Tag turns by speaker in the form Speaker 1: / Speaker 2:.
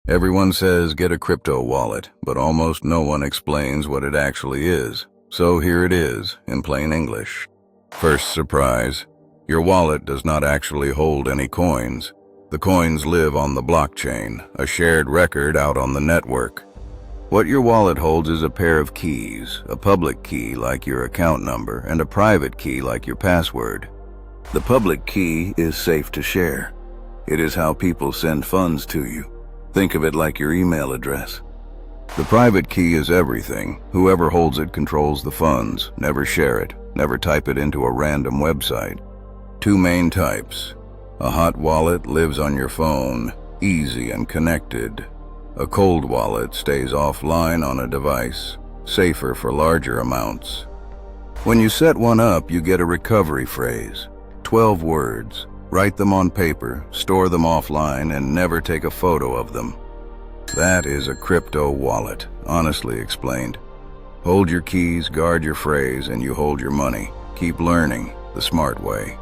Speaker 1: Everyone says get a crypto wallet, but almost no one explains what it actually is. So here it is, in plain English. First surprise, your wallet does not actually hold any coins. The coins live on the blockchain, a shared record out on the network. What your wallet holds is a pair of keys, a public key like your account number, and a private key like your password. The public key is safe to share. It is how people send funds to you. Think of it like your email address. The private key is everything. Whoever holds it controls the funds. Never share it. Never type it into a random website. Two main types. A hot wallet lives on your phone, easy and connected. A cold wallet stays offline on a device, safer for larger amounts. When you set one up, you get a recovery phrase. 12 words. Write them on paper, store them offline, and never take a photo of them. That is a crypto wallet, honestly explained. Hold your keys, guard your phrase, and you hold your money. Keep learning the smart way.